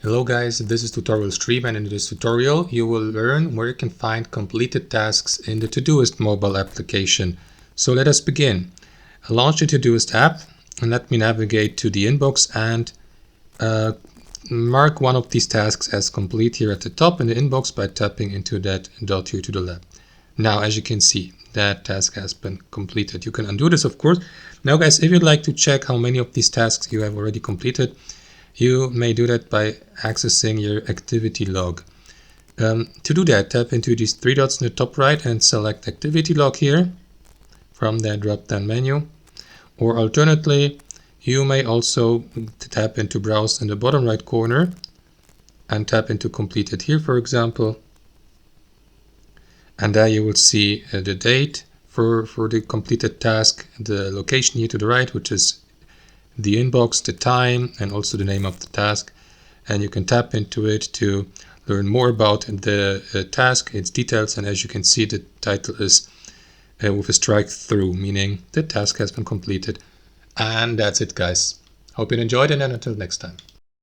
Hello guys, this is tutorial stream, and in this tutorial you will learn where you can find completed tasks in the Todoist mobile application. So let us begin. Launch the Todoist app and let me navigate to the inbox and mark one of these tasks as complete here at the top in the inbox by tapping into that dot here to the left. Now as you can see, that task has been completed. You can undo this, of course. Now guys, if you'd like to check how many of these tasks you have already completed, you may do that by accessing your activity log. To do that, tap into these three dots in the top right and select activity log here from the drop-down menu. Or alternately, you may also tap into browse in the bottom right corner and tap into completed here, for example. And there you will see the date for the completed task, the location here to the right, which is the inbox, the time, and also the name of the task. And you can tap into it to learn more about the task, its details, and as you can see, the title is with a strike through, meaning the task has been completed. And that's it, guys. Hope you enjoyed, and then until next time.